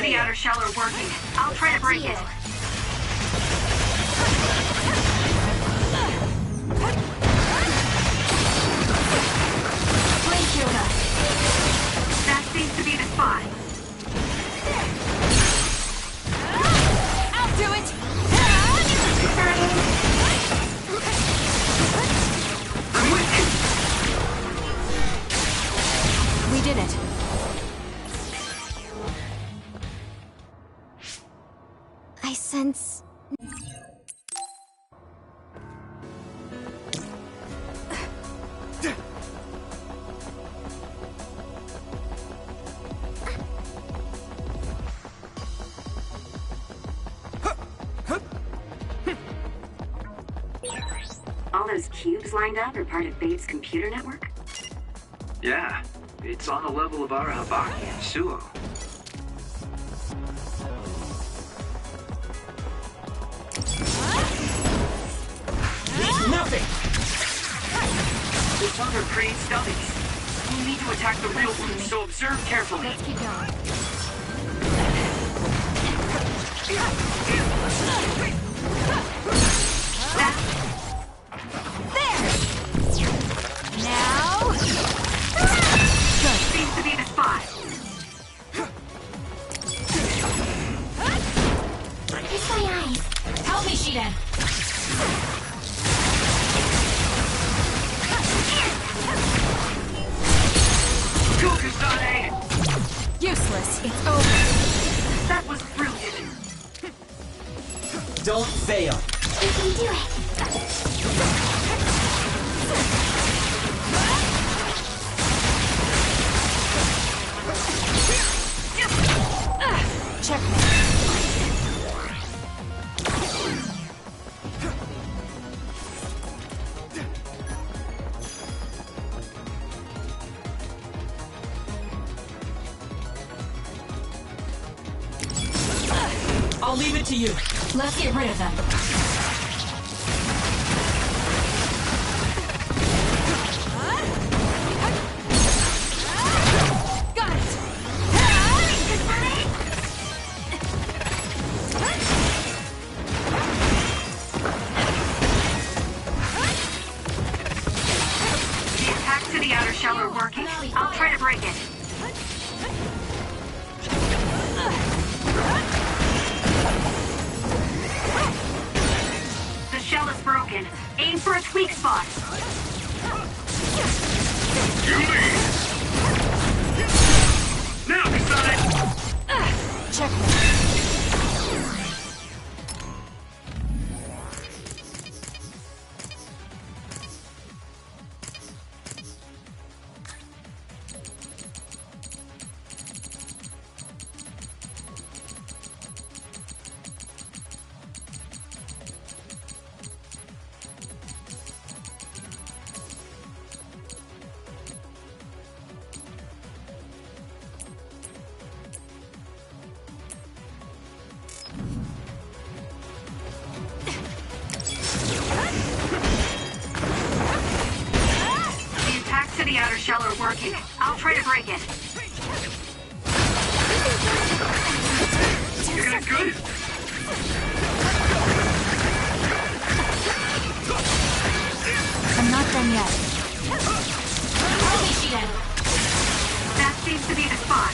the outer shell are working. I'll try to break it. That seems to be the spot. I'll do it! We did it. I sense... All those cubes lined up are part of Babe's computer network? Yeah, it's on the level of Arahabaki and Suo. Nothing! This other creates stubbies. We need to attack the real one, so observe carefully. Let's keep going. Now... Good. Seems to be the spot. Kiss my eyes. Help me, Shiden. Kokusane! Useless. It's over. That was brilliant. Don't fail. We can do it. Checkmate. I'll leave it to you. Let's get rid of them. Got it. The attacks to the outer shell are working. I'll try to break it. The shell is broken. Aim for its weak spot. You lead! Now, Kasane! Checkmate. The attacks to the outer shell are working. I'll try to break it. You got it good? I'm not done yet. Help me, Shiden. That seems to be the spot.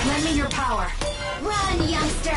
Lend me your power. Run, youngster!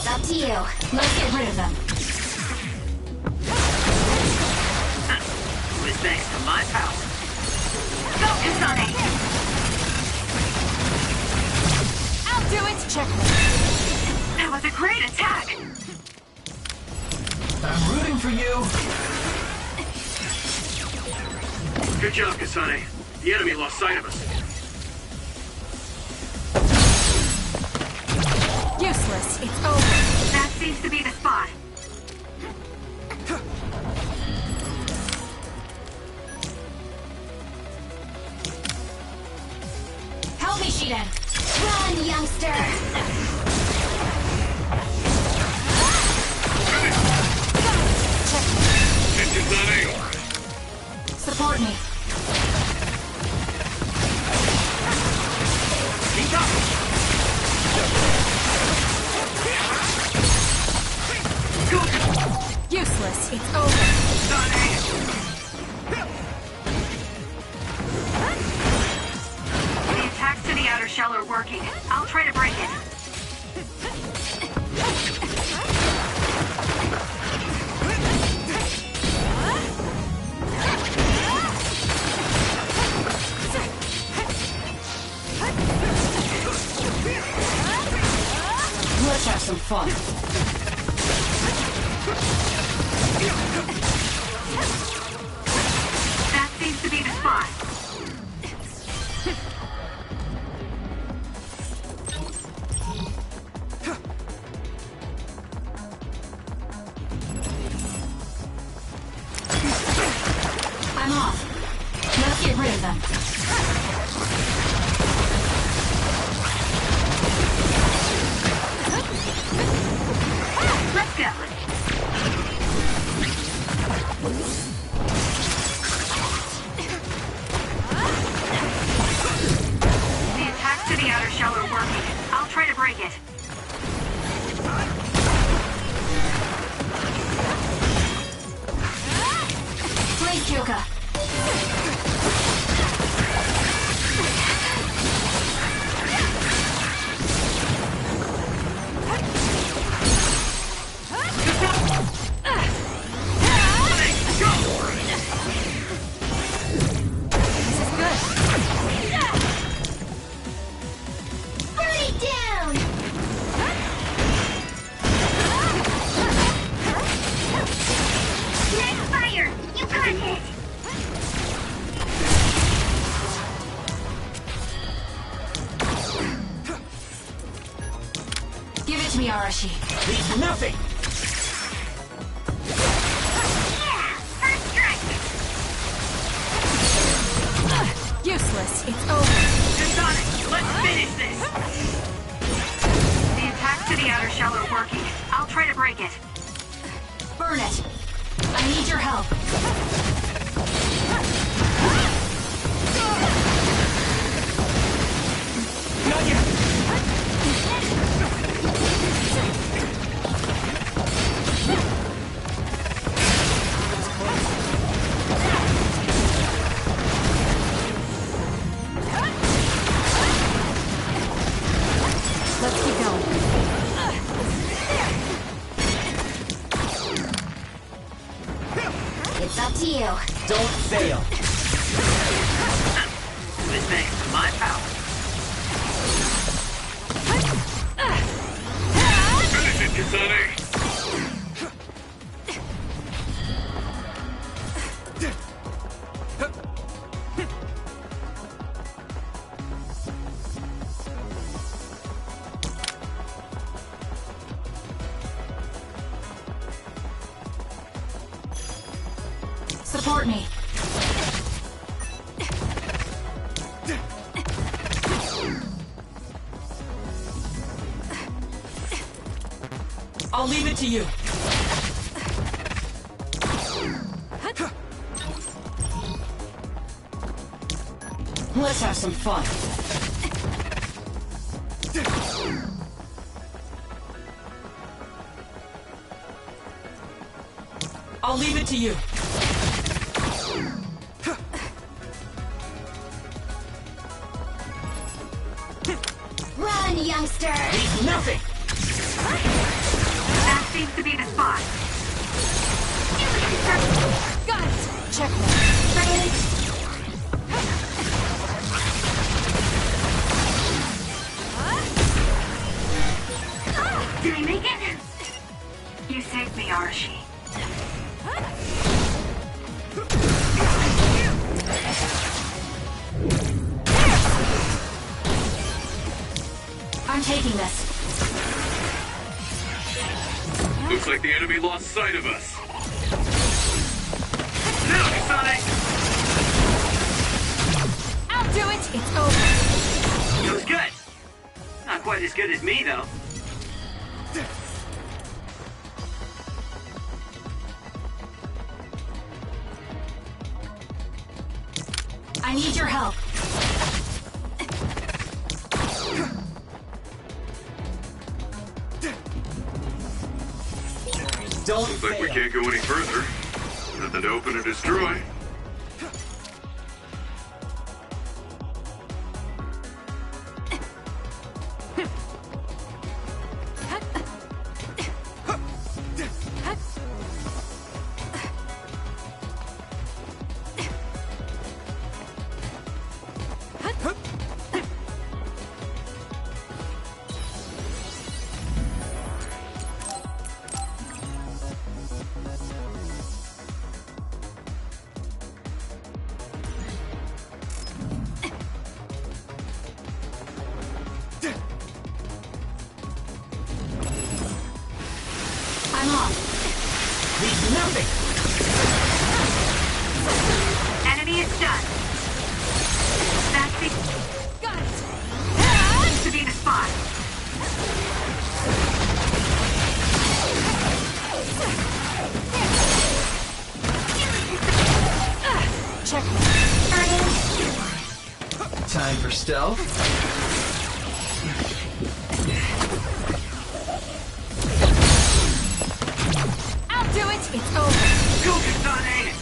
It's up to you. Let's get rid of them. With thanks to my power. Focus on it. I'll do it. Check. That was a great attack. I'm rooting for you. Good job, Kasane. The enemy lost sight of us. Useless. It's over. That seems to be the spot. Help me, Shiden. Run, youngster. Engines on A. Support me. Keep up. Useless. It's over. On A. The attacks to the outer shell are working. I'll try to break it. Let's have some fun. That seems to be the spot. I'm off. Let's get rid of them. Let's go. The attacks to the outer shell are working. I'll try to break it. Please, Kyoka. This is good. Burn it down! Next fire! You got it! Give it to me, Arashi. Leave nothing. Yeah! First strike! Useless. It's over. Kasane, let's finish this. The attacks to the outer shell are working. I'll try to break it. Burn it. I need your help. Not yet. Let's keep going. It's up to you. Don't fail. With thanks to my power. Finish it, Kasane. Support me. I'll leave it to you. Let's have some fun. I'll leave it to you. Run, youngster! Leave nothing. seems to be the spot. Got it. Checkmate. Did I make it? You saved me, Arashi. I'm taking this. Looks like the enemy lost sight of us. Now, Sonic! I'll do it. It's over. It was good. Not quite as good as me, though. I need your help. Don't Looks like we fail. can't go any further. Nothing to open or destroy. I'm off. Leave nothing. Enemy is done. That Got it. seems to be the spot. Checkmate. Time for stealth. I'll do it. It's over. Go, Sonic!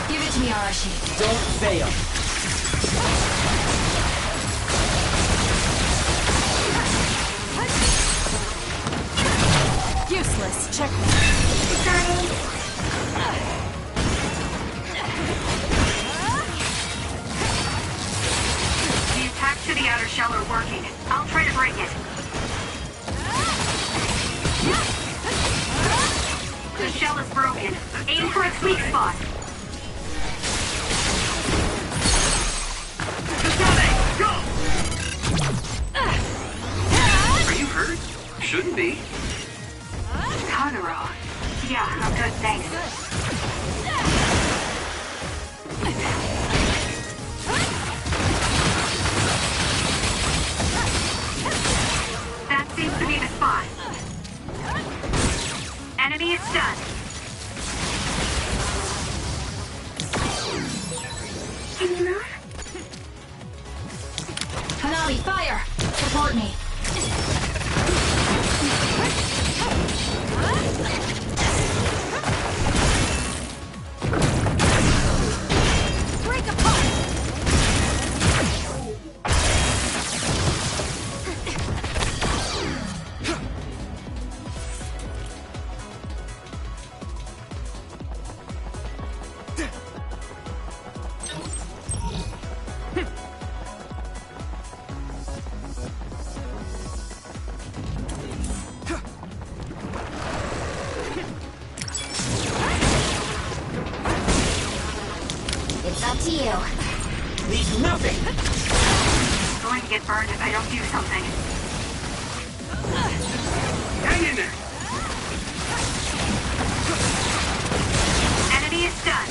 Give it to me, Arashi. Don't fail. Useless. Checkmate. The attacks to the outer shell are working. I'll try to break it. The shell is broken. Aim for its weak spot. Sonic, go! Are you hurt? Shouldn't be. Totoro. Yeah, I'm good, thanks. That seems to be the spot. Enemy is done. Can you move? Hanami, fire. Support me. Break apart. It's up to you. Leave nothing. I'm going to get burned if I don't do something. Hang in there! Enemy is done.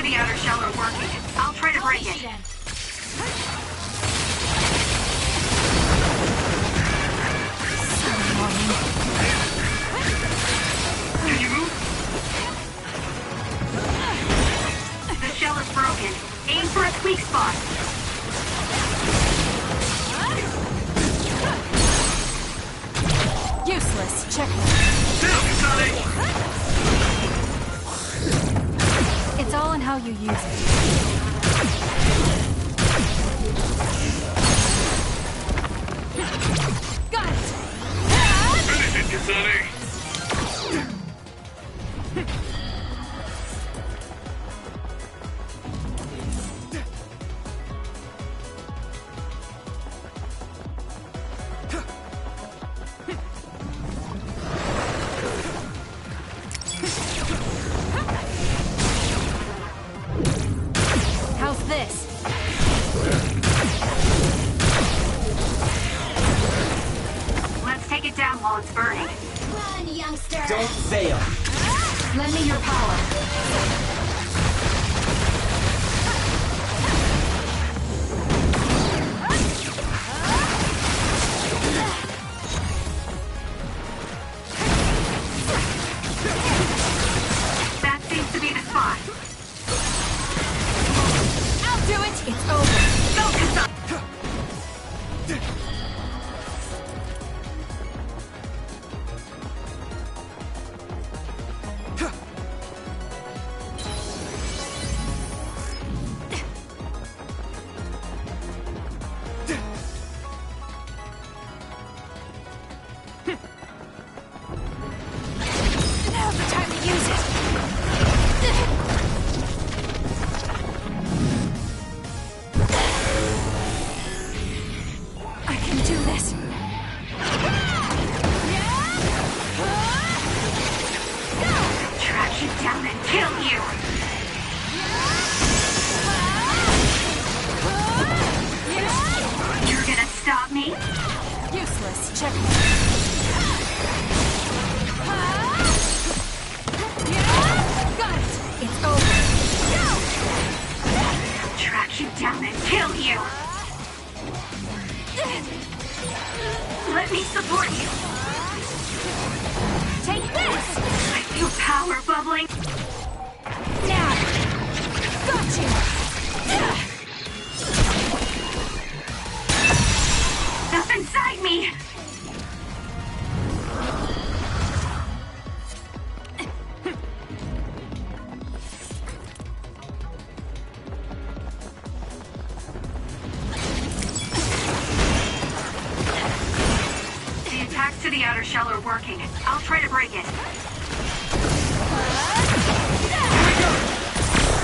to the outer shell are working. I'll try to break it. Can you move? The shell is broken. Aim for its weak spot. Useless. Checkmate. Down, Sonic! It's all in how you use it. Got it. Finish it, Kasane! How's this? Let's take it down while it's burning. Run, youngster. Don't fail. Lend me your power. That seems to be the spot. I'll do it. It's over. Go, Kasane! Now's the time to use it. I can do this. Track you down and kill you! You're gonna stop me? Useless. Checkmate. Got it. It's over. Track you down and kill you! Let me support you! Take this. I feel power bubbling. Now. Got you. Up inside me! The attacks to the outer shell are working. I'll try to break it.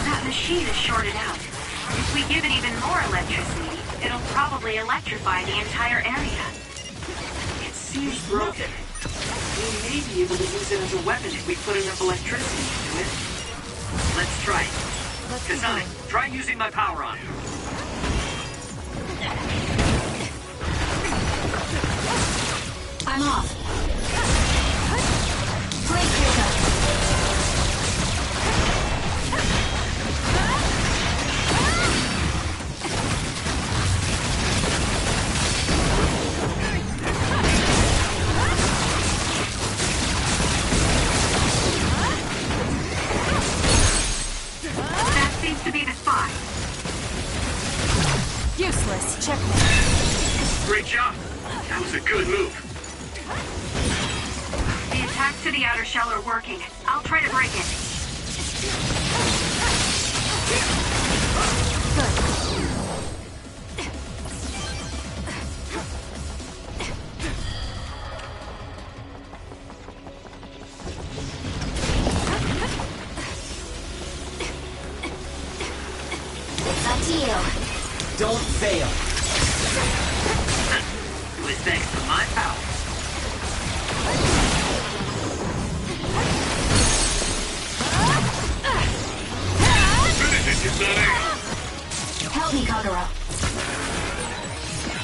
That machine is shorted out. If we give it even more electricity, it'll probably electrify the entire area. It seems broken. We may be able to use it as a weapon if we put enough electricity into it. Let's try it. Let's keep Kasane, going. try using my power on it. I'm off. Blade pickup. That seems to be the spot. Useless. Checkmate. Great job. That was a good move. The attacks to the outer shell are working. I'll try to break it. Up to you. Don't fail. It was thanks to my power. Finish it, Kasane. Help me, Kagura.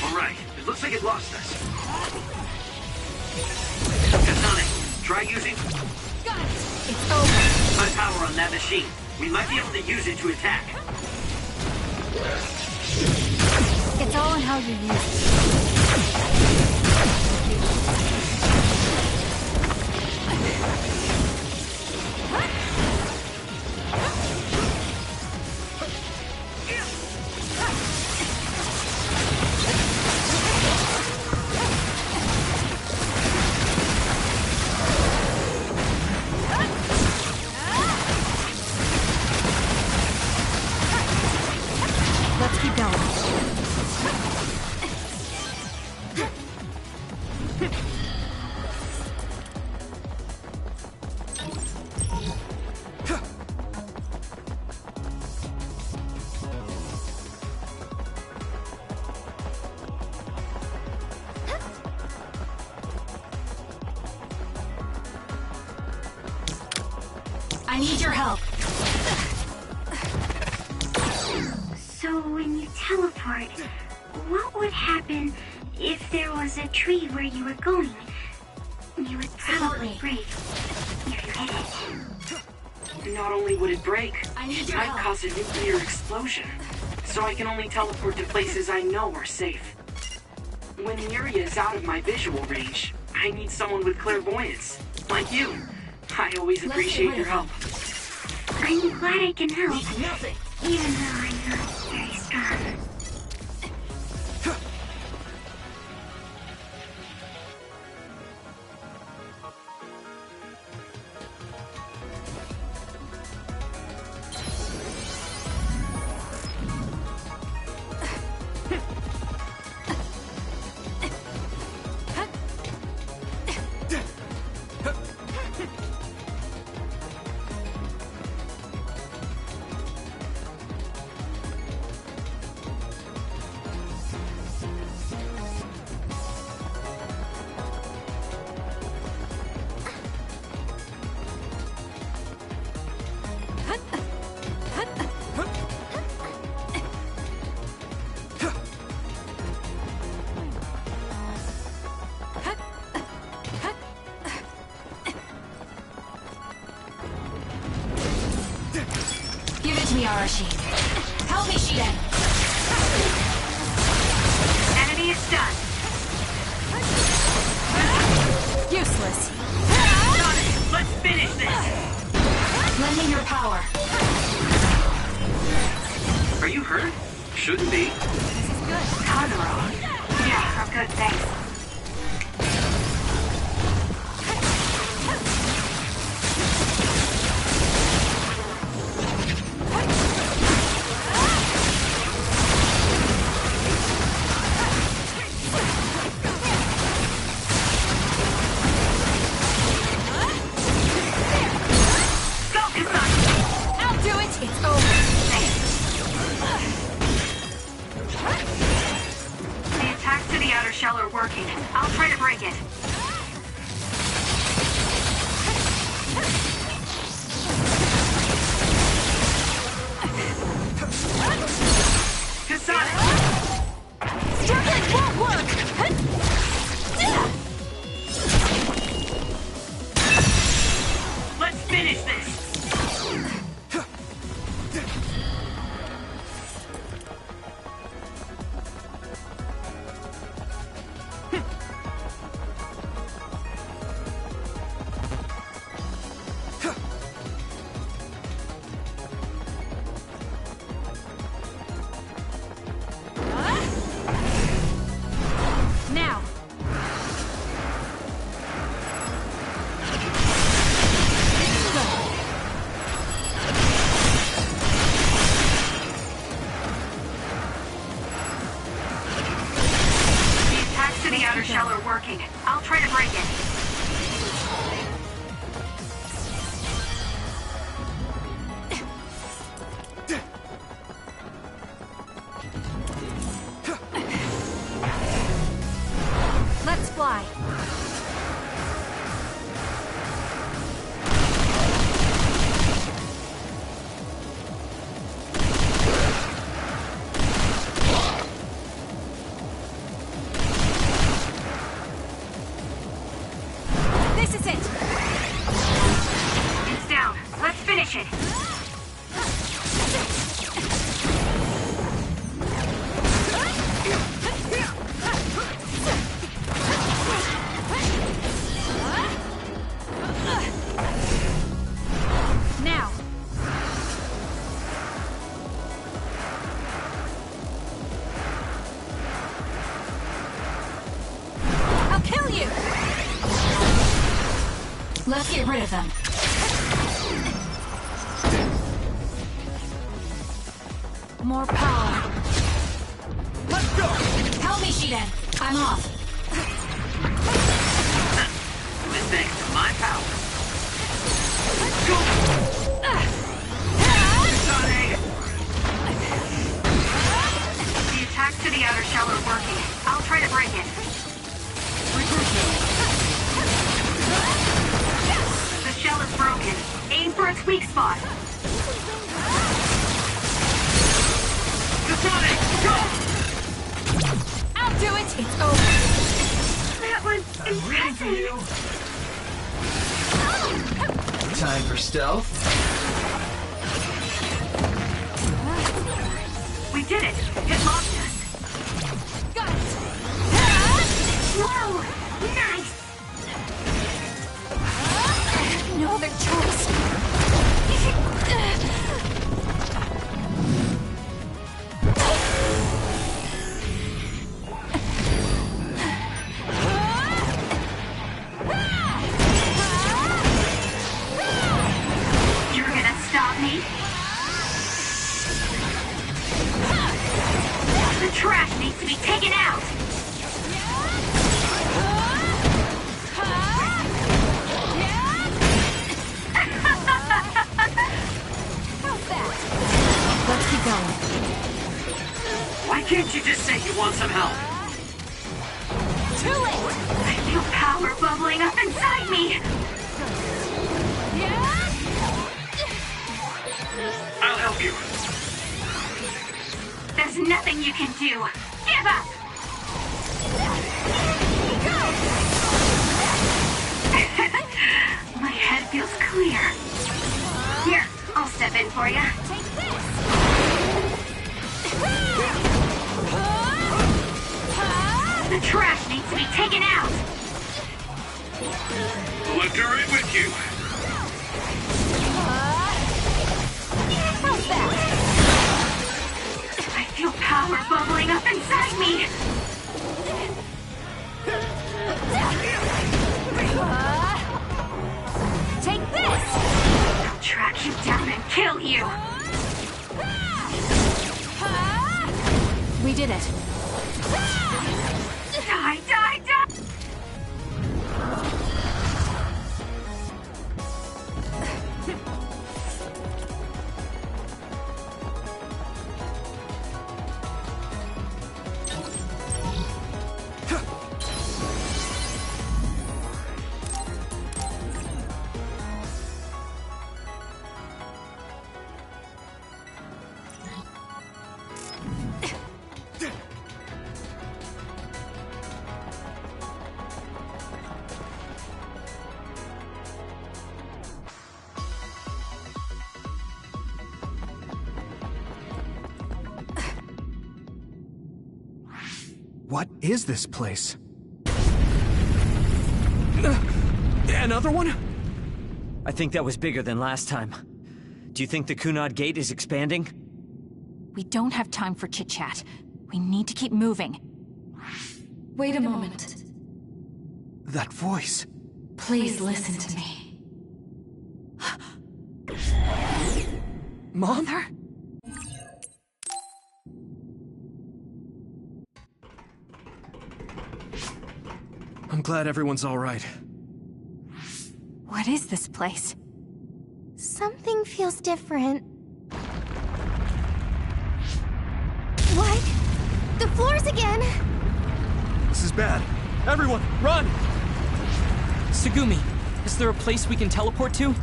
All right. It looks like it lost us. Kasane, try using Got it. It's over. my power on that machine. We might be able to use it to attack. It's all in how you use it. Let's keep going. I need your help. So when you teleport, what would happen if there was a tree where you were going? You would probably break if you hit it. Not only would it break, I need it your might help. cause a nuclear explosion. So I can only teleport to places I know are safe. When the area is out of my visual range, I need someone with clairvoyance, like you. I always Let's appreciate get your rid help. I'm glad I can help, Nothing. even though I'm not very strong. Give it to me, Arashi. Help me, Shiden. Enemy is stunned. Useless. Sonic, let's finish this! Lend me your power. Are you hurt? Shouldn't be. Toguro. Yeah, I'm good, thanks. Go, Kasane! I'll do it. It's over. The attacks to the outer shell are working. I'll try to break it. Kasane! Struggling won't work. Let's finish this! Now. Let's get rid of them. More power. Let's go! Help me, Shiden. I'm off. With thanks to my power. Go! Sonic! The attack to the outer shell is working. I'll try to break it. The shell is broken. Aim for its weak spot. Sonic, go! I'll do it. It's over. That was impressive. Time for stealth. We did it. It locked us. Got it. Whoa! Nice! No other choice. You're gonna stop me? The trash needs to be taken out! Let's keep going. Why can't you just say you want some help? Too late. I feel power bubbling up inside me! I'll help you. There's nothing you can do! Give up! My head feels clear. Here, I'll step in for you. Take this. The trash needs to be taken out! Left her in with you. How's that? I feel power bubbling up inside me! Take this. I'll track you down and kill you! We did it. Die, die, die! What is this place? Another one? I think that was bigger than last time. Do you think the Kunad Gate is expanding? We don't have time for chit-chat. We need to keep moving. Wait a moment. That voice. Please listen to me. Mom? Mother? I'm glad everyone's all right. What is this place? Something feels different. What? The floors again! This is bad. Everyone, run! Tsugumi, is there a place we can teleport to?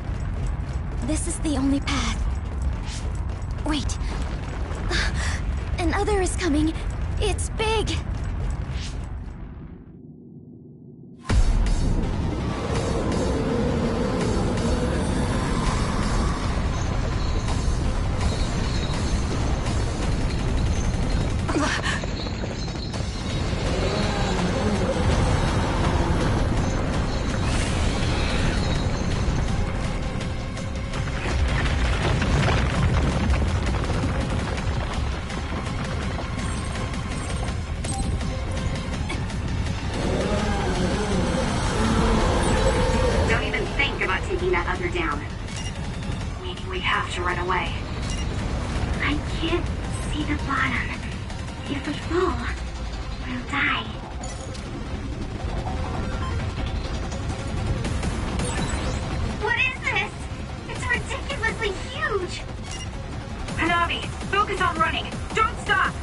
This is the only path. Wait. Another is coming. It's big. can't see the bottom. If we fall, we'll die. What is this? It's ridiculously huge! Hanabi, focus on running. Don't stop!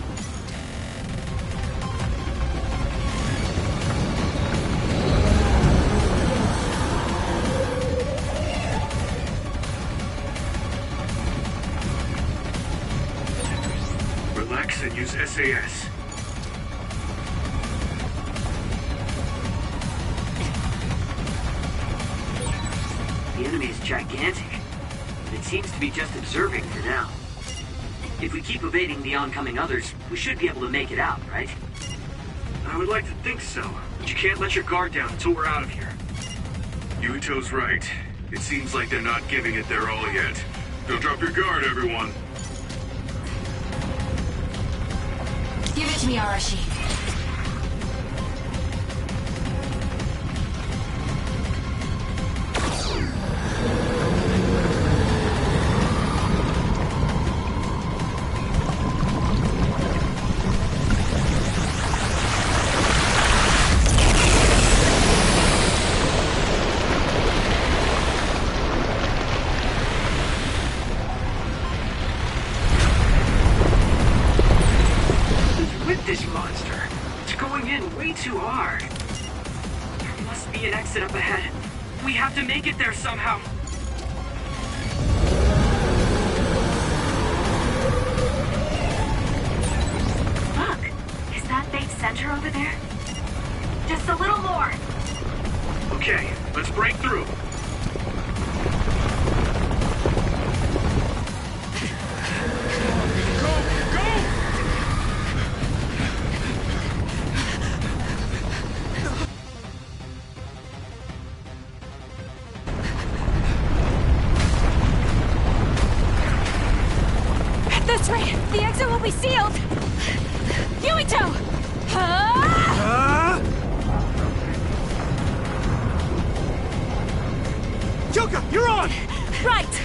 Relax and use SAS. The enemy is gigantic, but it seems to be just observing for now. If we keep evading the oncoming others, we should be able to make it out, right? I would like to think so, but you can't let your guard down until we're out of here. Yuito's right. It seems like they're not giving it their all yet. Don't drop your guard, everyone. Give it to me, Arashi. With this monster, it's going in way too hard. There must be an exit up ahead. We have to make it there somehow. Look, is that big center over there? Just a little more. Okay, let's break through. This way, the exit will be sealed. Yuito! Kyoka, you're on! Right!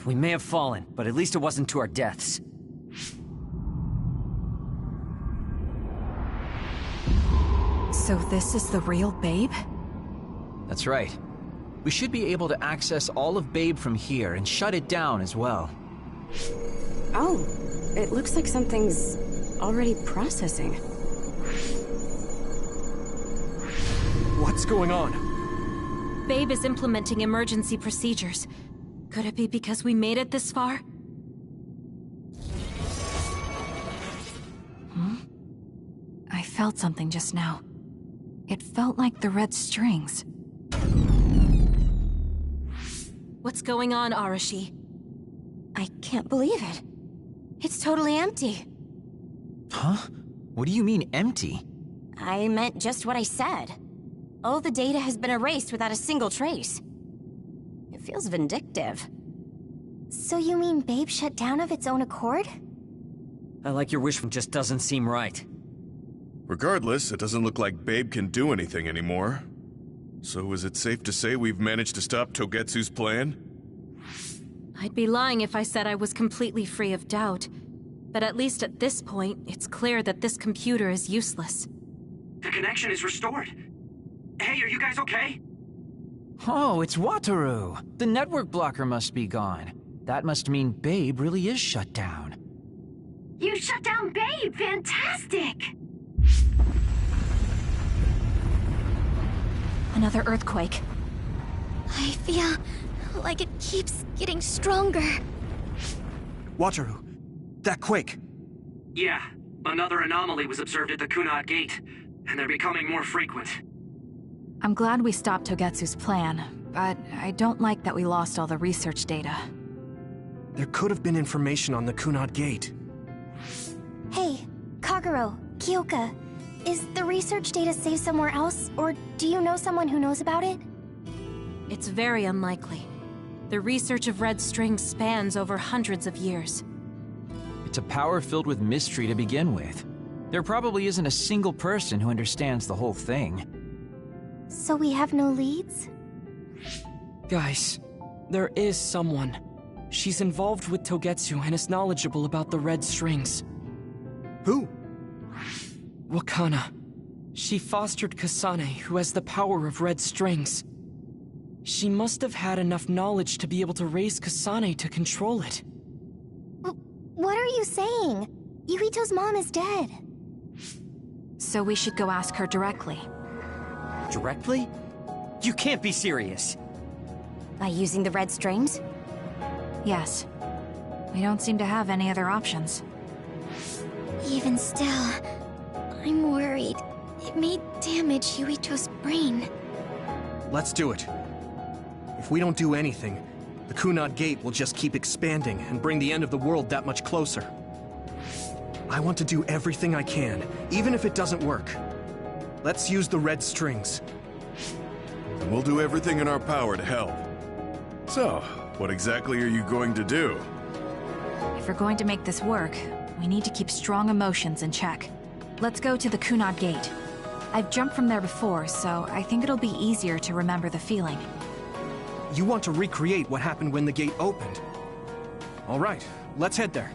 We may have fallen, but at least it wasn't to our deaths. So this is the real Babe? That's right. We should be able to access all of Babe from here and shut it down as well. Oh, it looks like something's already processing. What's going on? Babe is implementing emergency procedures. Could it be because we made it this far? I felt something just now. It felt like the red strings. What's going on, Arashi? I can't believe it. It's totally empty. Huh? What do you mean, empty? I meant just what I said. All the data has been erased without a single trace. It feels vindictive. So you mean Babe shut down of its own accord? I like your wish, just doesn't seem right. Regardless, it doesn't look like Babe can do anything anymore. So is it safe to say we've managed to stop Togetsu's plan? I'd be lying if I said I was completely free of doubt. But at least at this point, it's clear that this computer is useless. The connection is restored. Hey, are you guys okay? Oh, it's Wataru! The network blocker must be gone. That must mean Babe really is shut down. You shut down Babe! Fantastic! Another earthquake. I feel like it keeps getting stronger. Wataru, that quake. Yeah, another anomaly was observed at the Kunad Gate, and they're becoming more frequent. I'm glad we stopped Togetsu's plan, but I don't like that we lost all the research data. There could have been information on the Kunad Gate. Hey, Kagero, Kyoka. Is the research data saved somewhere else, or do you know someone who knows about it? It's very unlikely. The research of red strings spans over hundreds of years. It's a power filled with mystery to begin with. There probably isn't a single person who understands the whole thing. So we have no leads? Guys, there is someone. She's involved with Togetsu and is knowledgeable about the red strings. Who? Wakana. She fostered Kasane, who has the power of red strings. She must have had enough knowledge to be able to raise Kasane to control it. What are you saying? Yuhito's mom is dead. So we should go ask her directly. Directly? You can't be serious. By using the red strings? Yes. We don't seem to have any other options. Even still, I'm worried. It may damage Yuito's brain. Let's do it. If we don't do anything, the Kunad Gate will just keep expanding and bring the end of the world that much closer. I want to do everything I can, even if it doesn't work. Let's use the red strings. And we'll do everything in our power to help. So, what exactly are you going to do? If we're going to make this work, we need to keep strong emotions in check. Let's go to the Kunad Gate. I've jumped from there before, so I think it'll be easier to remember the feeling. You want to recreate what happened when the gate opened. All right, let's head there.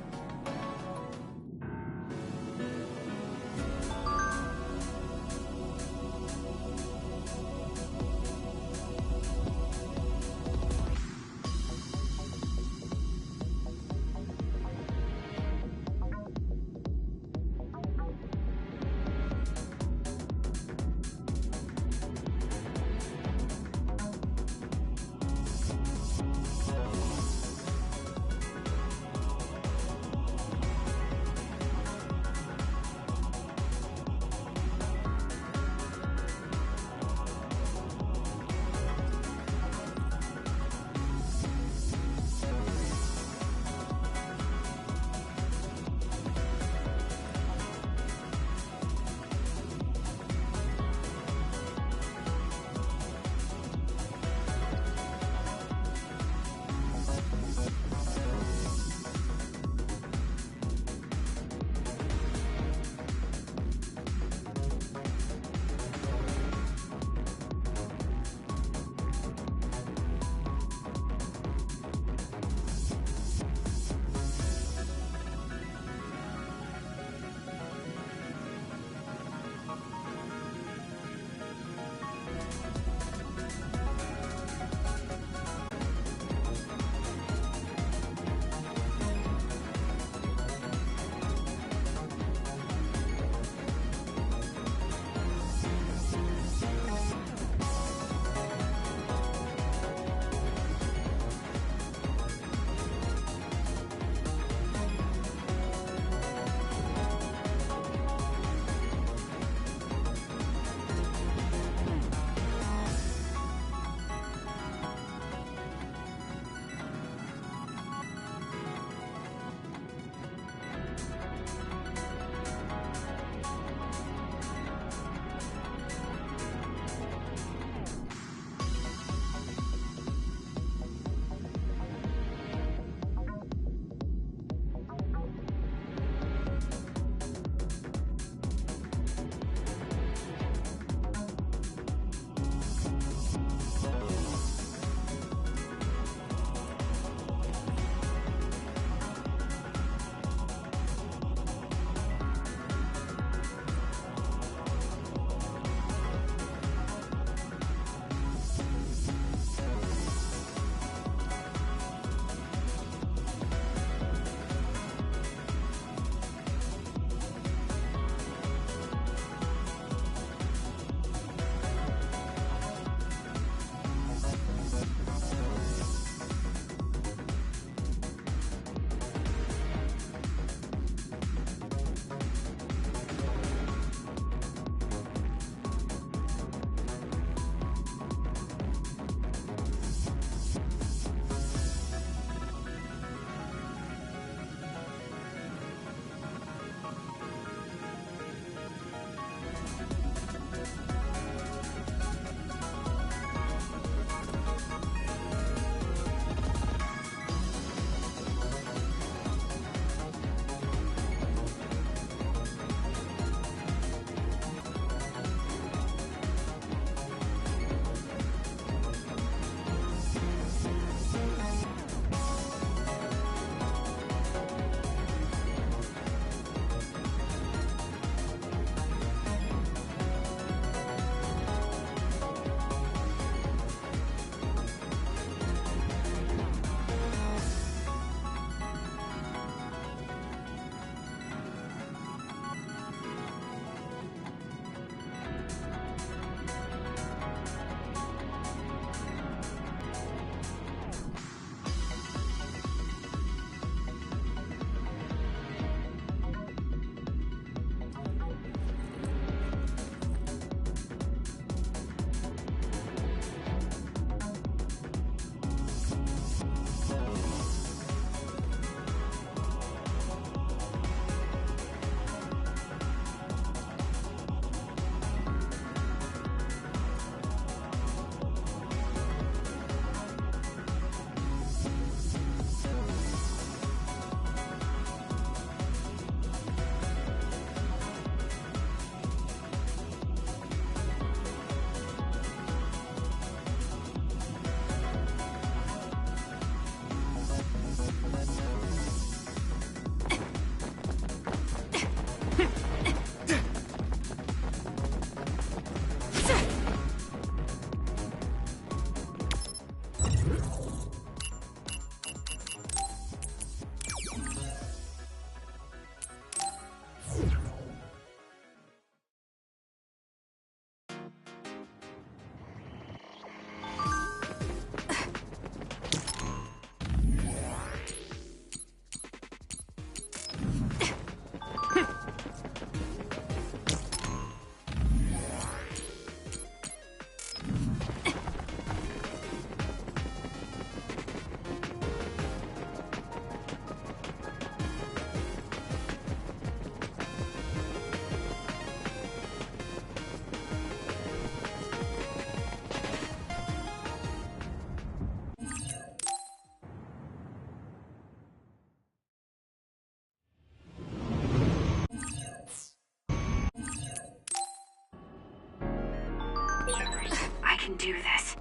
I can do this.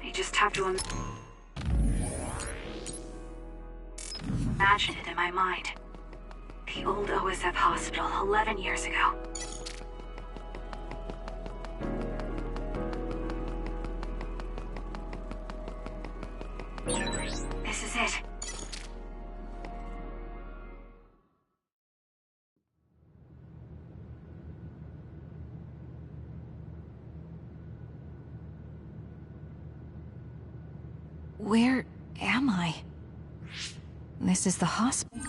I just have to imagine it in my mind. The old OSF hospital 11 years ago. This is it. Where am I? This is the hospital.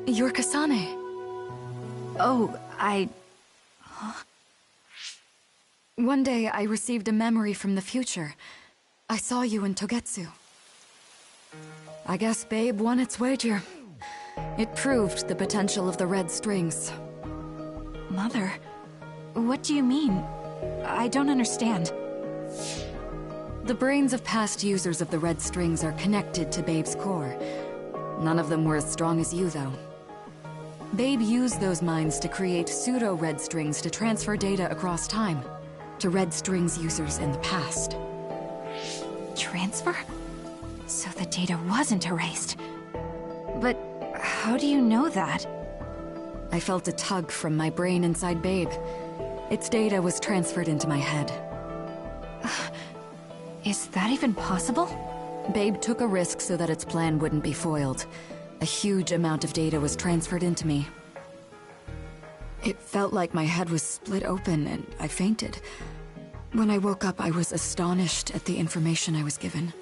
You're Kasane. Oh, Huh? One day I received a memory from the future. I saw you in Togetsu. I guess Babe won its wager. It proved the potential of the red strings. Mother, what do you mean? I don't understand. The brains of past users of the red strings are connected to Babe's core. None of them were as strong as you, though. Babe used those minds to create pseudo-red strings to transfer data across time to red strings users in the past. Transfer? So the data wasn't erased. But how do you know that? I felt a tug from my brain inside Babe. Its data was transferred into my head. Is that even possible? Babe took a risk so that its plan wouldn't be foiled. A huge amount of data was transferred into me. It felt like my head was split open and I fainted. When I woke up, I was astonished at the information I was given.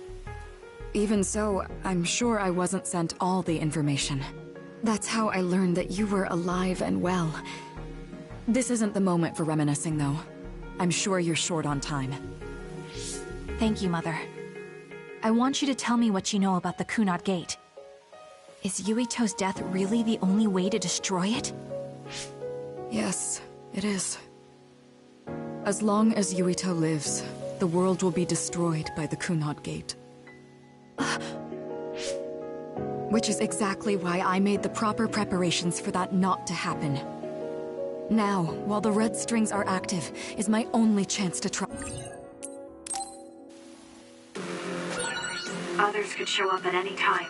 Even so, I'm sure I wasn't sent all the information. That's how I learned that you were alive and well. This isn't the moment for reminiscing, though. I'm sure you're short on time. Thank you, Mother. I want you to tell me what you know about the Kunad Gate. Is Yuito's death really the only way to destroy it? Yes, it is. As long as Yuito lives, the world will be destroyed by the Kunad Gate. Which is exactly why I made the proper preparations for that not to happen. Now, while the red strings are active, is my only chance to try. Others could show up at any time.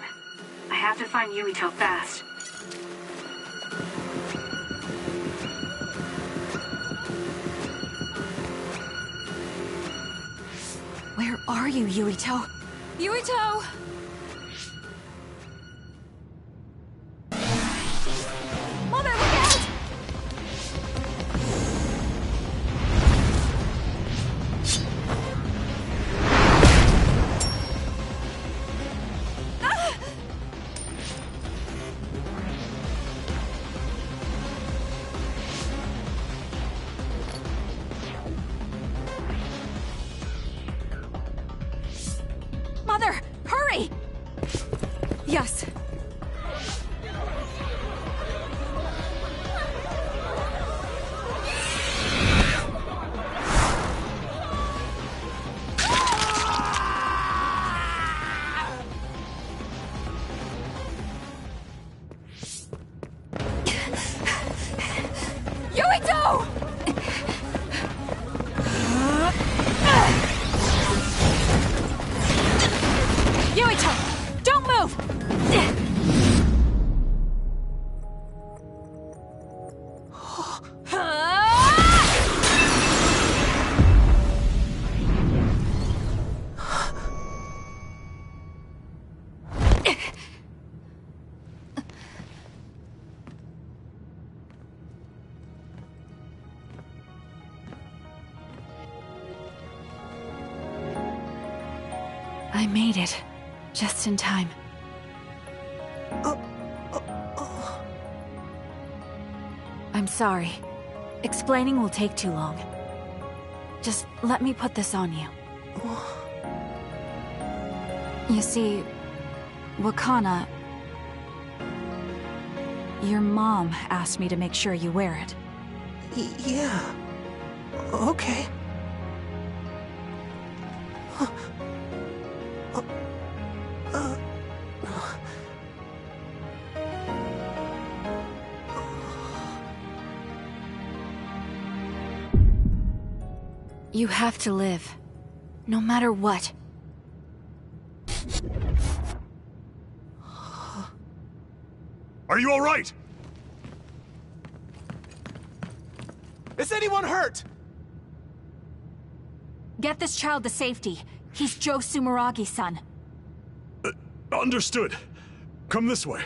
I have to find Yuito fast. Where are you, Yuito? Yuito! Mother, look out! Mother, hurry! Yes. Yuito! I made it. Just in time. I'm sorry. Explaining will take too long. Just let me put this on you. You see, Wakana... Your mom asked me to make sure you wear it. Yeah. Okay. You have to live. No matter what. Are you all right? Is anyone hurt? Get this child to safety. He's Joe Sumeragi's son. Understood. Come this way.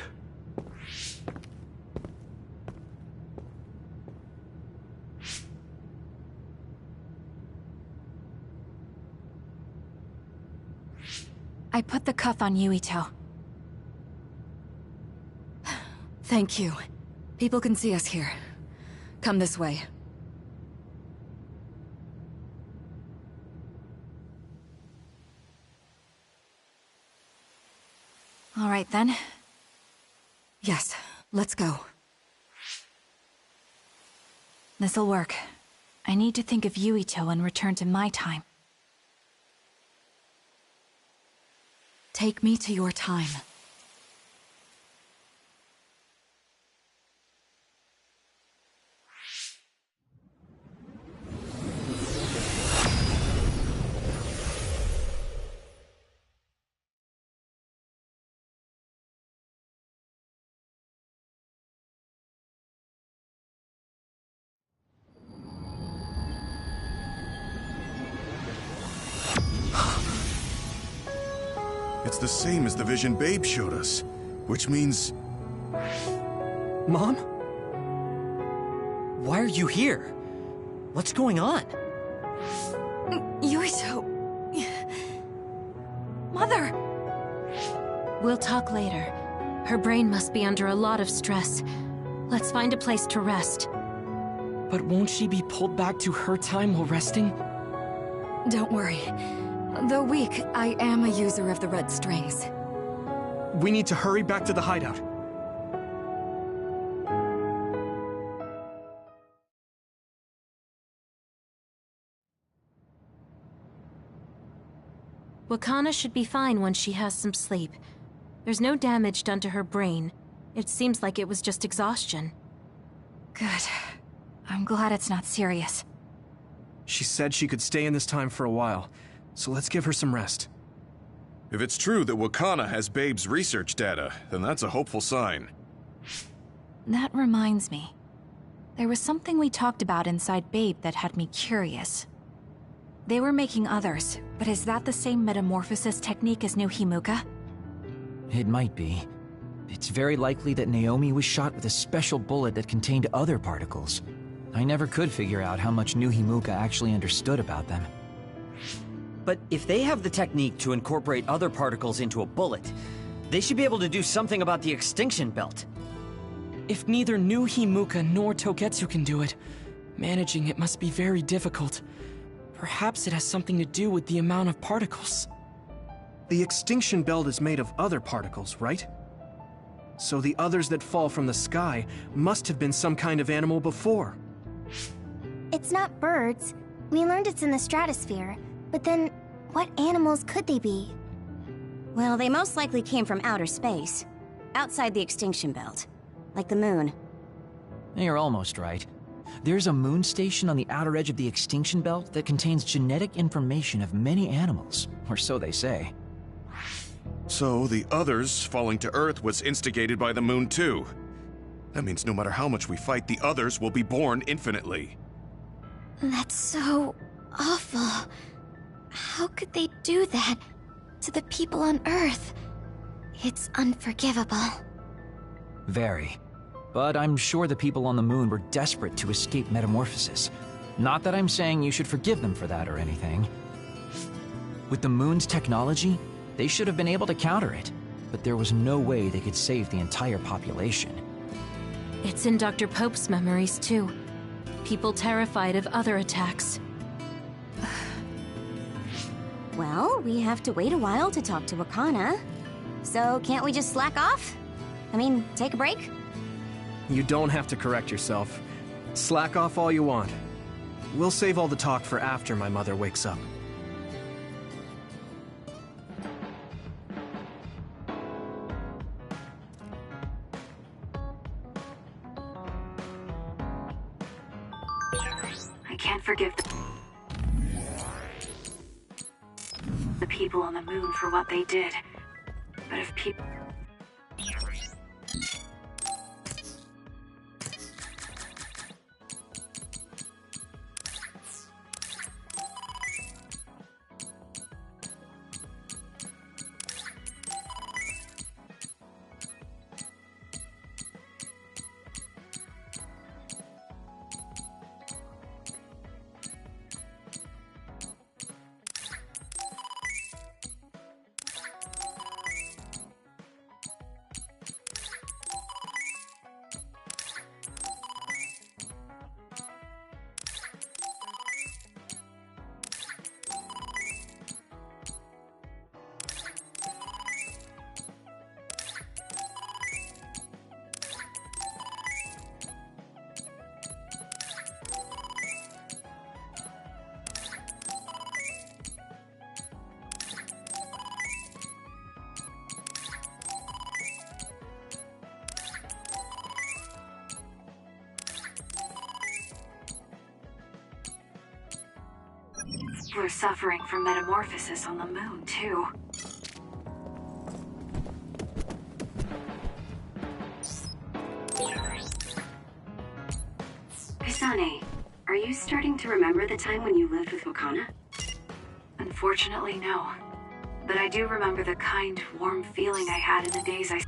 I put the cuff on Yuito. Thank you. People can see us here. Come this way. All right, then. Yes, let's go. This'll work. I need to think of Yuito and return to my time. Take me to your time. It's the same as the vision Babe showed us, which means... Mom? Why are you here? What's going on? Yuito... Mother! We'll talk later. Her brain must be under a lot of stress. Let's find a place to rest. But won't she be pulled back to her time while resting? Don't worry. Though weak, I am a user of the red strings. We need to hurry back to the hideout. Wakana should be fine once she has some sleep. There's no damage done to her brain. It seems like it was just exhaustion. Good. I'm glad it's not serious. She said she could stay in this time for a while, so let's give her some rest. If it's true that Wakana has Babe's research data, then that's a hopeful sign. That reminds me. There was something we talked about inside Babe that had me curious. They were making others, but is that the same metamorphosis technique as New Himuka? It might be. It's very likely that Naomi was shot with a special bullet that contained other particles. I never could figure out how much New Himuka actually understood about them. But if they have the technique to incorporate other particles into a bullet, they should be able to do something about the extinction belt. If neither New Himuka nor Togetsu can do it, managing it must be very difficult. Perhaps it has something to do with the amount of particles. The extinction belt is made of other particles, right? So the others that fall from the sky must have been some kind of animal before. It's not birds. We learned it's in the stratosphere. But then, what animals could they be? Well, they most likely came from outer space. Outside the extinction belt. Like the moon. You're almost right. There's a moon station on the outer edge of the extinction belt that contains genetic information of many animals, or so they say. So the others falling to Earth was instigated by the moon too. That means no matter how much we fight, the others will be born infinitely. That's so awful. How could they do that to the people on Earth? It's unforgivable. Very. But I'm sure the people on the moon were desperate to escape metamorphosis. Not that I'm saying you should forgive them for that or anything. With the moon's technology, They should have been able to counter it, but there was no way they could save the entire population. It's in Dr. Pope's memories, too. People terrified of other attacks. Well, we have to wait a while to talk to Wakana. So can't we just slack off? I mean, take a break? You don't have to correct yourself. Slack off all you want. We'll save all the talk for after my mother wakes up. I can't forgive the people on the moon for what they did. But if people... We're suffering from metamorphosis on the moon, too. Kasane, are you starting to remember the time when you lived with Wakana? Unfortunately, no. But I do remember the kind, warm feeling I had in the days I...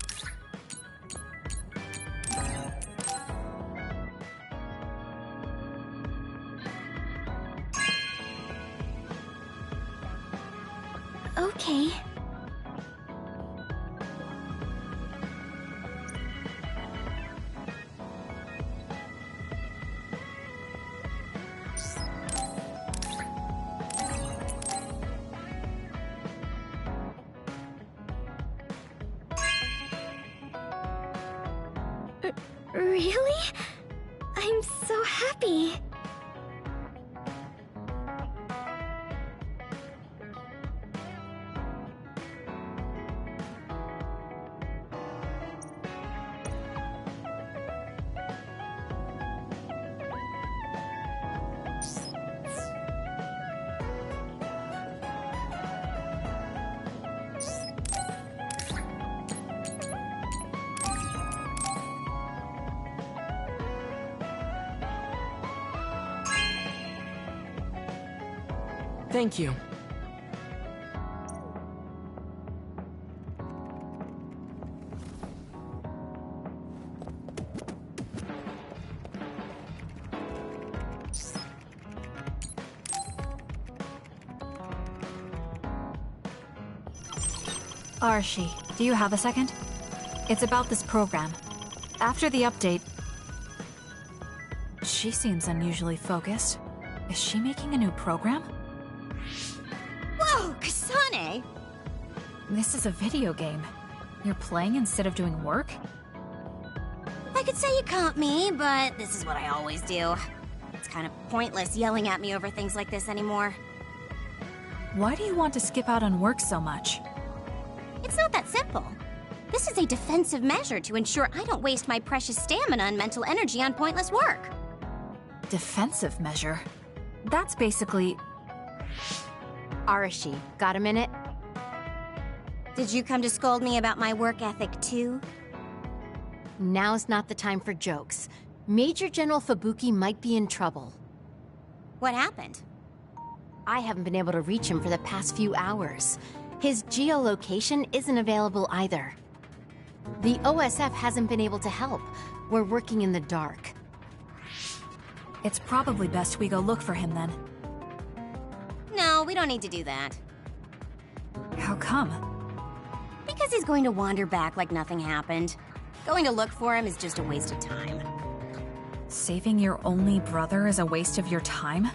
Okay. Really? I'm so happy. Thank you. Arashi, do you have a second? It's about this program. After the update... She seems unusually focused. Is she making a new program? Whoa, Kasane! This is a video game. You're playing instead of doing work? I could say you caught me, but this is what I always do. It's kind of pointless yelling at me over things like this anymore. Why do you want to skip out on work so much? It's not that simple. This is a defensive measure to ensure I don't waste my precious stamina and mental energy on pointless work. Defensive measure? That's basically... Arashi, got a minute? Did you come to scold me about my work ethic too? Now's not the time for jokes. Major General Fubuki might be in trouble. What happened? I haven't been able to reach him for the past few hours. His geolocation isn't available either. The OSF hasn't been able to help. We're working in the dark. It's probably best we go look for him then. No, we don't need to do that. How come? because he's going to wander back like nothing happened. Going to look for him is just a waste of time. Saving your only brother is a waste of your time?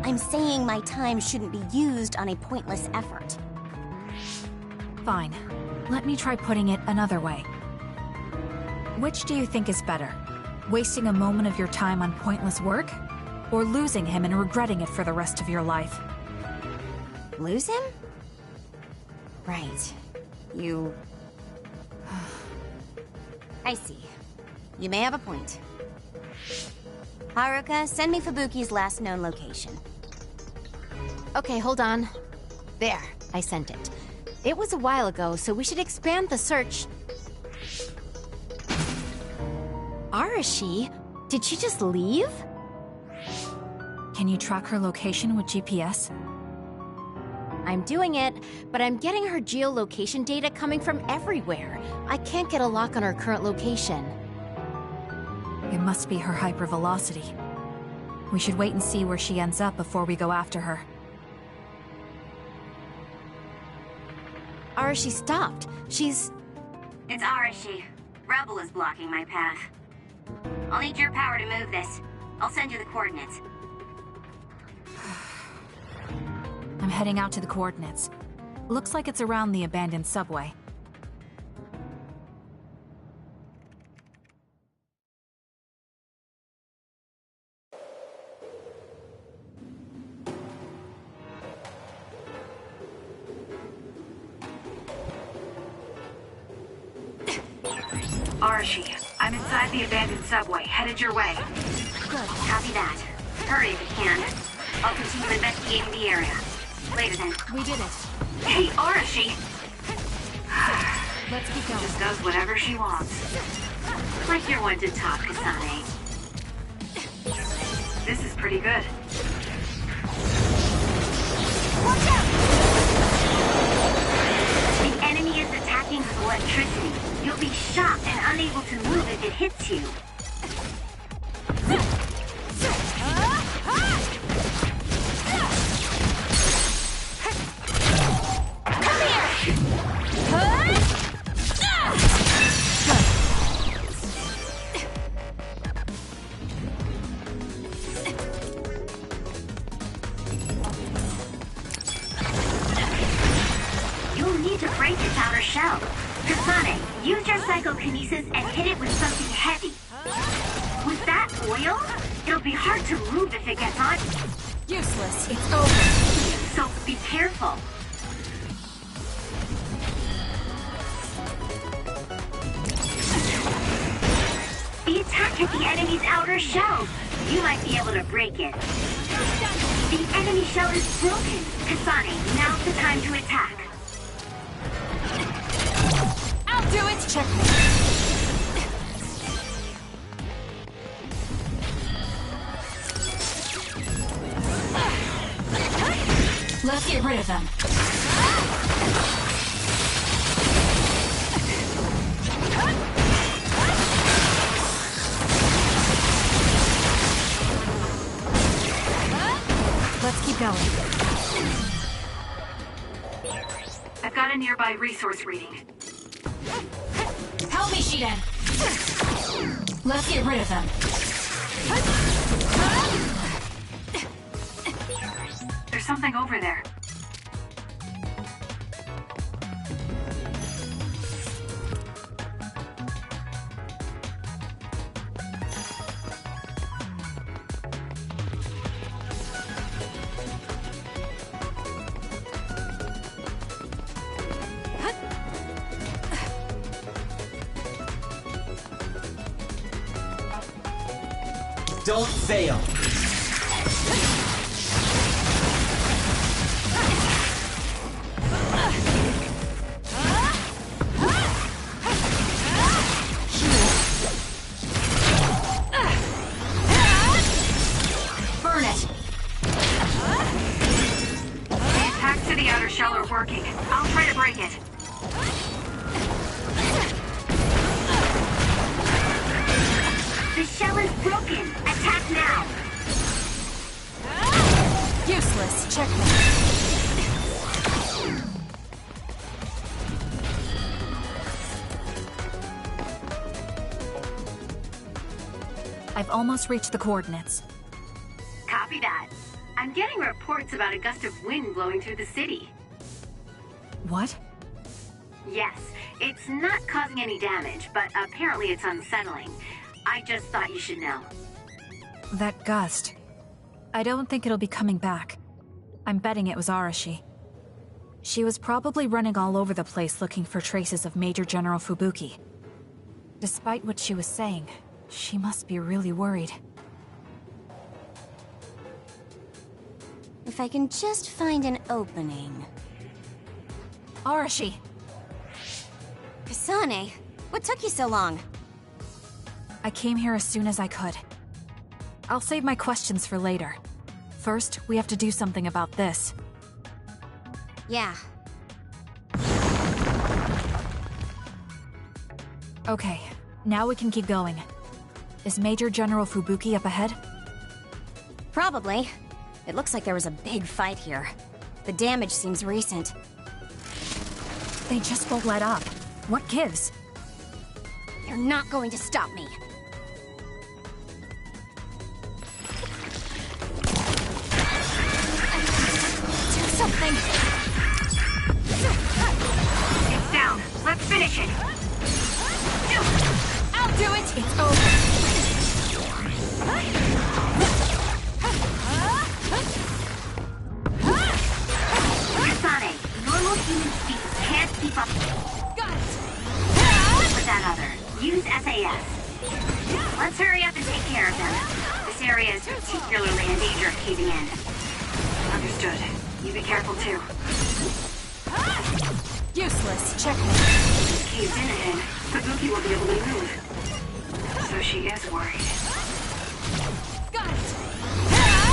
I'm saying my time shouldn't be used on a pointless effort. Fine. Let me try putting it another way. Which do you think is better? Wasting a moment of your time on pointless work? Or losing him and regretting it for the rest of your life? Lose him? Right. You... I see. You may have a point. Haruka, send me Fubuki's last known location. Okay, hold on. There, I sent it. It was a while ago, so we should expand the search. Arashi? Did she just leave? Can you track her location with GPS? I'm doing it, but I'm getting her geolocation data coming from everywhere. I can't get a lock on her current location. It must be her hypervelocity. We should wait and see where she ends up before we go after her. Arashi stopped. She's... It's Arashi. Rebel is blocking my path. I'll need your power to move this. I'll send you the coordinates. I'm heading out to the coordinates. Looks like it's around the abandoned subway. Arashi, I'm inside the abandoned subway, headed your way. Good. Copy that. Hurry if you can. I'll continue investigating the area. Later then. We did it. Hey, Arashi! Let's keep going. Just does whatever she wants. Like you're one to talk, Kasane. This is pretty good. Watch out! The enemy is attacking with electricity. You'll be shocked and unable to move if it hits you. You'll need to break its outer shell. Kasane, use your psychokinesis and hit it with something heavy. With that oil, it'll be hard to move if it gets on. Useless. It's over. So be careful. The attack hit the enemy's outer shell. You might be able to break it. The enemy shell is broken. Kasane, now's the time to attack. I'll do it! Check me. Let's get rid of them. Let's keep going. I've got a nearby resource reading. Help me, Shiden! Let's get rid of them. There's something over there. Don't fail. Burn it! The attacks to the outer shell are working. I'll try to break it. The shell is broken. Attack now. Useless. Check me. I've almost reached the coordinates. Copy that. I'm getting reports about a gust of wind blowing through the city. What? Yes, it's not causing any damage, but apparently it's unsettling. I just thought you should know. That gust. I don't think it'll be coming back. I'm betting it was Arashi. She was probably running all over the place looking for traces of Major General Fubuki. Despite what she was saying, she must be really worried. If I can just find an opening. Arashi! Kasane, what took you so long? I came here as soon as I could. I'll save my questions for later. First, we have to do something about this. Yeah. Okay, now we can keep going. Is Major General Fubuki up ahead? Probably. It looks like there was a big fight here. The damage seems recent. They just won't let up. What gives? You're not going to stop me. Do something! It's down. Let's finish it. I'll do it! It's over. Kasane, normal human speed can't keep up. Got it! With that other, use SAS. Let's hurry up and take care of them. This area is particularly in danger of caving in. Understood. You be careful too. Useless. Checkmate. If it's caved in ahead, Fubuki will be able to move. So she is worried. Got it!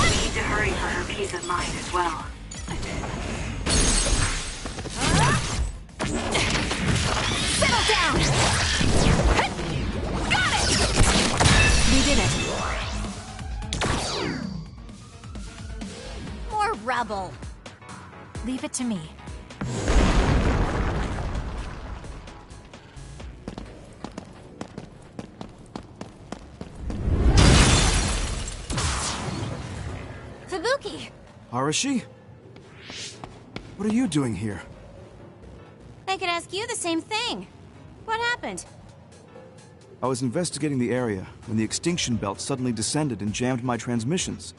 We need to hurry for her peace of mind as well. Settle down! Got it! We did it. More rubble. Leave it to me. Fubuki! Arashi? What are you doing here? I could ask you the same thing. What happened? I was investigating the area when the extinction belt suddenly descended and jammed my transmissions.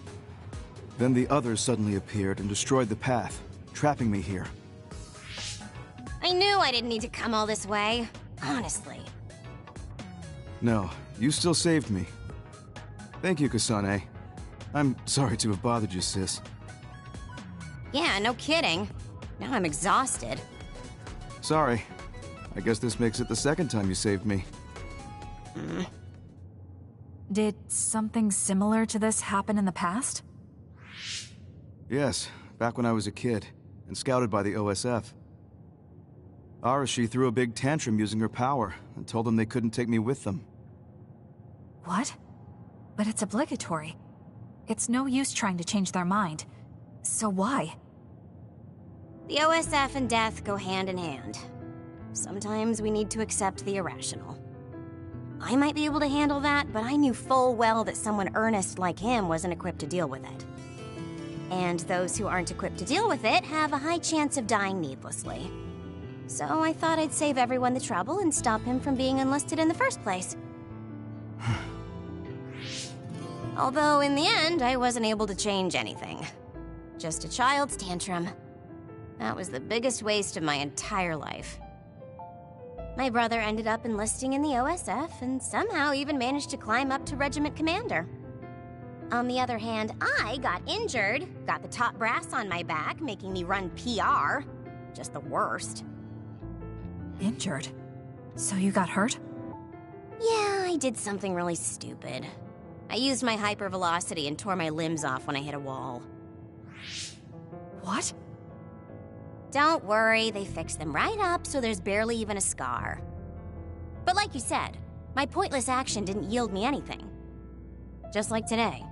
Then the others suddenly appeared and destroyed the path, trapping me here. I knew I didn't need to come all this way. Honestly. No, you still saved me. Thank you, Kasane. I'm sorry to have bothered you, sis. Yeah, no kidding. Now I'm exhausted. Sorry. I guess this makes it the second time you saved me. Did something similar to this happen in the past? Yes, back when I was a kid, and scouted by the OSF. Arashi threw a big tantrum using her power, and told them they couldn't take me with them. What? But it's obligatory. It's no use trying to change their mind. So why? The OSF and death go hand in hand. Sometimes we need to accept the irrational. I might be able to handle that, but I knew full well that someone earnest like him wasn't equipped to deal with it. And those who aren't equipped to deal with it have a high chance of dying needlessly. So I thought I'd save everyone the trouble and stop him from being enlisted in the first place. Although in the end, I wasn't able to change anything. Just a child's tantrum. That was the biggest waste of my entire life. My brother ended up enlisting in the OSF and somehow even managed to climb up to regiment commander. On the other hand, I got injured, got the top brass on my back, making me run PR. Just the worst. Injured? So you got hurt? Yeah, I did something really stupid. I used my hypervelocity and tore my limbs off when I hit a wall. What? Don't worry, they fixed them right up so there's barely even a scar. But like you said, my pointless action didn't yield me anything. Just like today.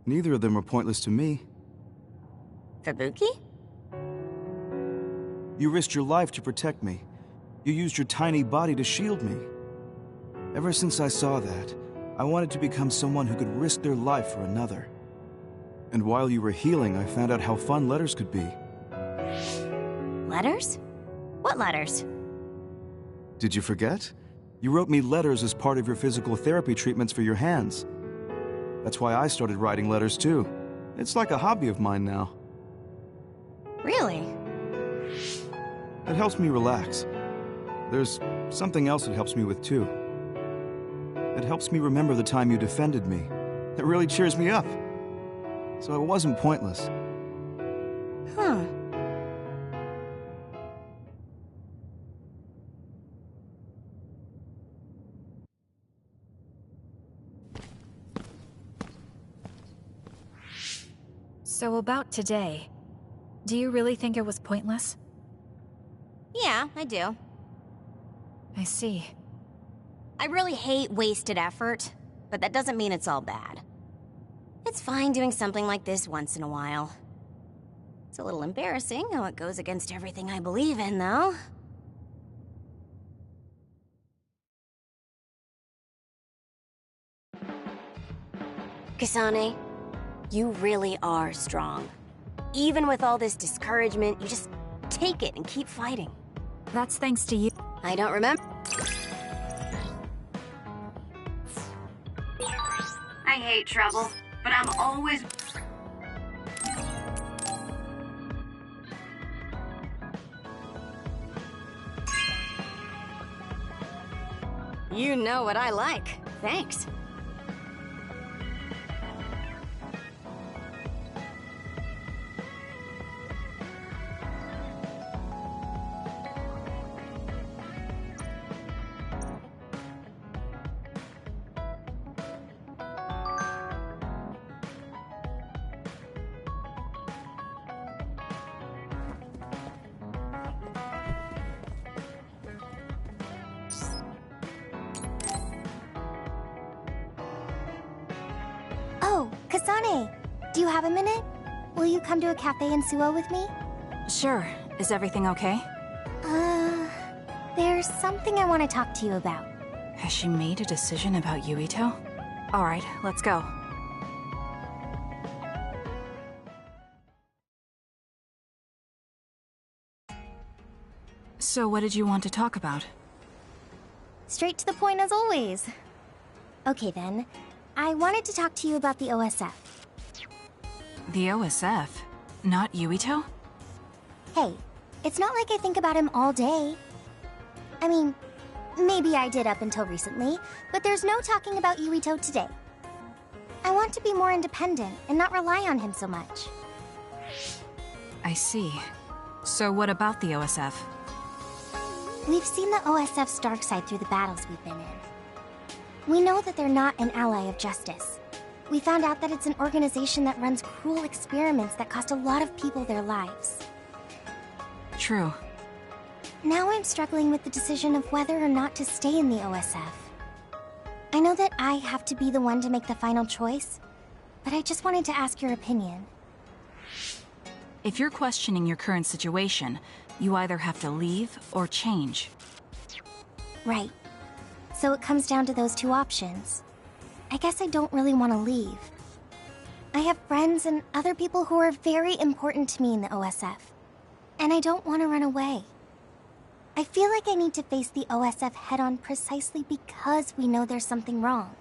Neither of them were pointless to me. Fubuki? You risked your life to protect me. You used your tiny body to shield me. Ever since I saw that, I wanted to become someone who could risk their life for another. And while you were healing, I found out how fun letters could be. Letters? What letters? Did you forget? You wrote me letters as part of your physical therapy treatments for your hands. That's why I started writing letters too. It's like a hobby of mine now. Really? It helps me relax. There's something else it helps me with too. It helps me remember the time you defended me. It really cheers me up. So it wasn't pointless. Huh. So about today, do you really think it was pointless? Yeah, I do. I see. I really hate wasted effort, but that doesn't mean it's all bad. It's fine doing something like this once in a while. It's a little embarrassing how it goes against everything I believe in, though. Kasane, you really are strong. Even with all this discouragement, you just take it and keep fighting. That's thanks to you. I don't remember. I hate trouble, but I'm always... You know what I like. Thanks. Oh, Kasane, do you have a minute? Will you come to a cafe in Suo with me? Sure. Is everything okay? There's something I want to talk to you about. Has she made a decision about Yuito? Alright, let's go. So what did you want to talk about? Straight to the point as always. Okay then, I wanted to talk to you about the OSF. The OSF? Not Yuito? Hey, it's not like I think about him all day. I mean, maybe I did up until recently, but there's no talking about Yuito today. I want to be more independent and not rely on him so much. I see. So what about the OSF? We've seen the OSF's dark side through the battles we've been in. We know that they're not an ally of justice. We found out that it's an organization that runs cruel experiments that cost a lot of people their lives. True. Now I'm struggling with the decision of whether or not to stay in the OSF. I know that I have to be the one to make the final choice, but I just wanted to ask your opinion. If you're questioning your current situation, you either have to leave or change. Right. So it comes down to those two options. I guess I don't really want to leave. I have friends and other people who are very important to me in the OSF. And I don't want to run away. I feel like I need to face the OSF head-on precisely because we know there's something wrong.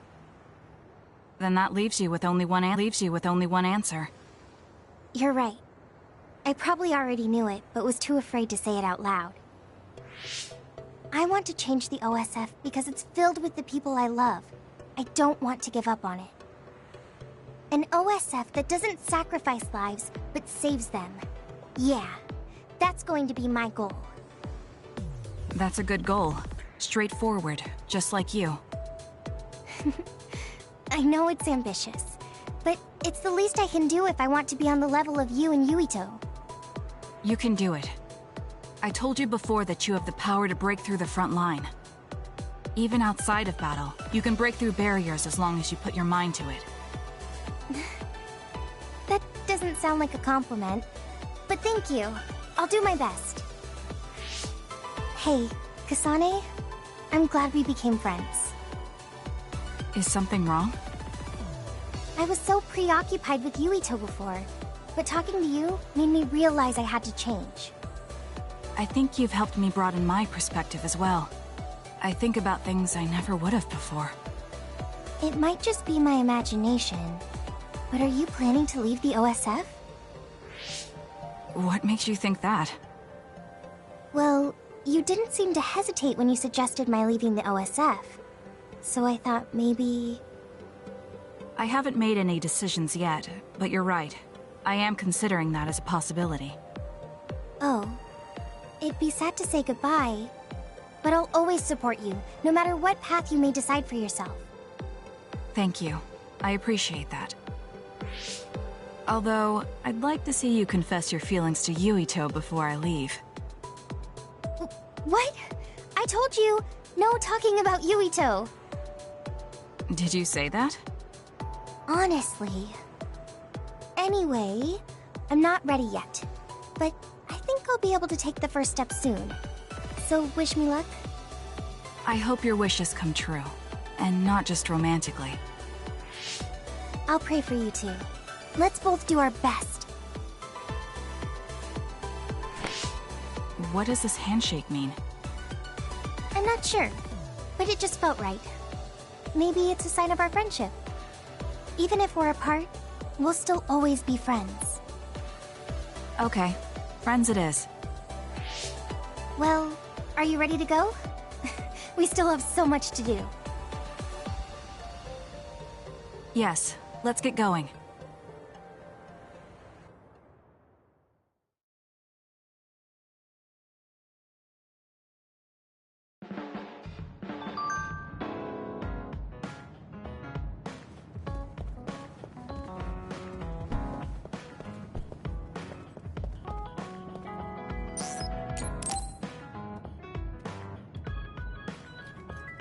Then that leaves you with only one answer. You're right. I probably already knew it, but was too afraid to say it out loud. I want to change the OSF because it's filled with the people I love. I don't want to give up on it. An OSF that doesn't sacrifice lives, but saves them. Yeah, that's going to be my goal. That's a good goal. Straightforward, just like you. I know it's ambitious, but it's the least I can do if I want to be on the level of you and Yuito. You can do it. I told you before that you have the power to break through the front line. Even outside of battle, you can break through barriers as long as you put your mind to it. That doesn't sound like a compliment, but thank you. I'll do my best. Hey, Kasane, I'm glad we became friends. Is something wrong? I was so preoccupied with Yuito before, but talking to you made me realize I had to change. I think you've helped me broaden my perspective as well. I think about things I never would have before. It might just be my imagination, but are you planning to leave the OSF? What makes you think that? Well, you didn't seem to hesitate when you suggested my leaving the OSF, so I thought maybe... I haven't made any decisions yet, but you're right. I am considering that as a possibility. Oh. It'd be sad to say goodbye, but I'll always support you, no matter what path you may decide for yourself. Thank you. I appreciate that. Although, I'd like to see you confess your feelings to Yuito before I leave. What? I told you, no talking about Yuito. Did you say that? Honestly. Anyway, I'm not ready yet, but I think I'll be able to take the first step soon. So wish me luck? I hope your wishes come true, and not just romantically. I'll pray for you too. Let's both do our best. What does this handshake mean? I'm not sure, but it just felt right. Maybe it's a sign of our friendship. Even if we're apart, we'll still always be friends. Okay, friends it is. Well, are you ready to go? We still have so much to do. Yes, let's get going.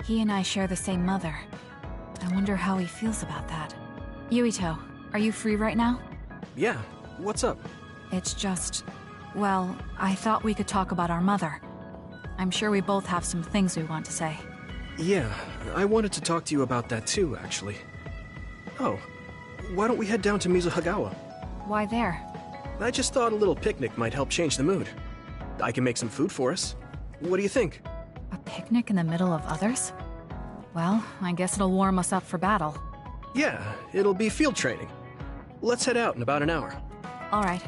He and I share the same mother. I wonder how he feels about that. Yuito, are you free right now? Yeah, what's up? It's just... well, I thought we could talk about our mother. I'm sure we both have some things we want to say. Yeah, I wanted to talk to you about that too, actually. Oh, why don't we head down to Mizuhagawa? Why there? I just thought a little picnic might help change the mood. I can make some food for us. What do you think? A picnic in the middle of others? Well, I guess it'll warm us up for battle. Yeah, it'll be field training. Let's head out in about an hour. All right.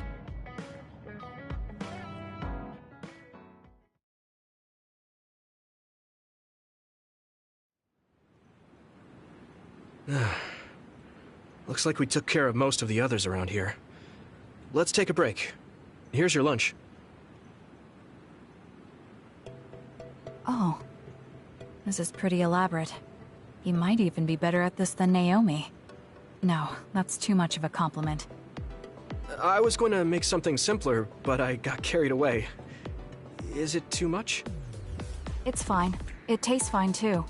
Looks like we took care of most of the others around here. Let's take a break. Here's your lunch. Oh. This is pretty elaborate. He might even be better at this than Naomi. No, that's too much of a compliment. I was going to make something simpler, but I got carried away. Is it too much? It's fine. It tastes fine too.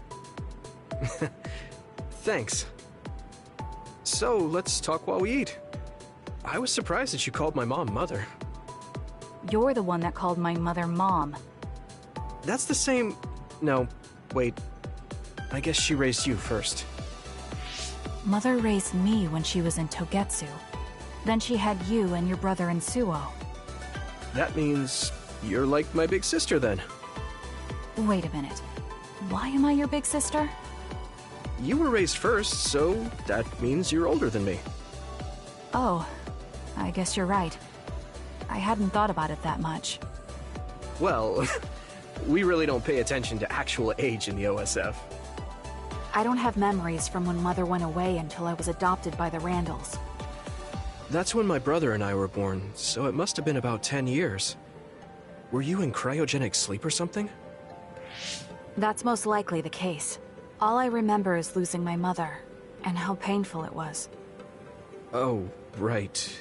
Thanks. So, let's talk while we eat. I was surprised that you called my mom Mother. You're the one that called my mother Mom. That's the same... No, wait. I guess she raised you first. Mother raised me when she was in Togetsu. Then she had you and your brother in Suo. That means you're like my big sister then. Wait a minute. Why am I your big sister? You were raised first, so that means you're older than me. Oh, I guess you're right. I hadn't thought about it that much. Well, we really don't pay attention to actual age in the OSF. I don't have memories from when Mother went away until I was adopted by the Randalls. That's when my brother and I were born, so it must have been about 10 years. Were you in cryogenic sleep or something? That's most likely the case. All I remember is losing my mother, and how painful it was. Oh, right.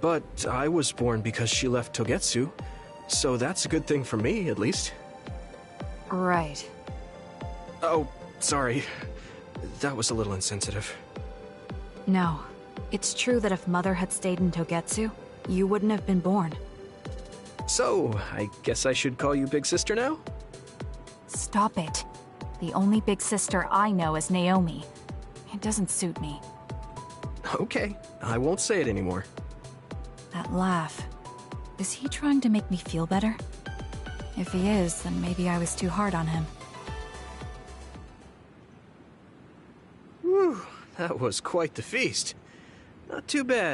But I was born because she left Togetsu, so that's a good thing for me, at least. Right. Oh, sorry. That was a little insensitive. No. It's true that if Mother had stayed in Togetsu, you wouldn't have been born. So, I guess I should call you Big Sister now? Stop it. The only big sister I know is Naomi. It doesn't suit me. Okay, I won't say it anymore. That laugh. Is he trying to make me feel better? If he is, then maybe I was too hard on him. Whew, that was quite the feast. Not too bad.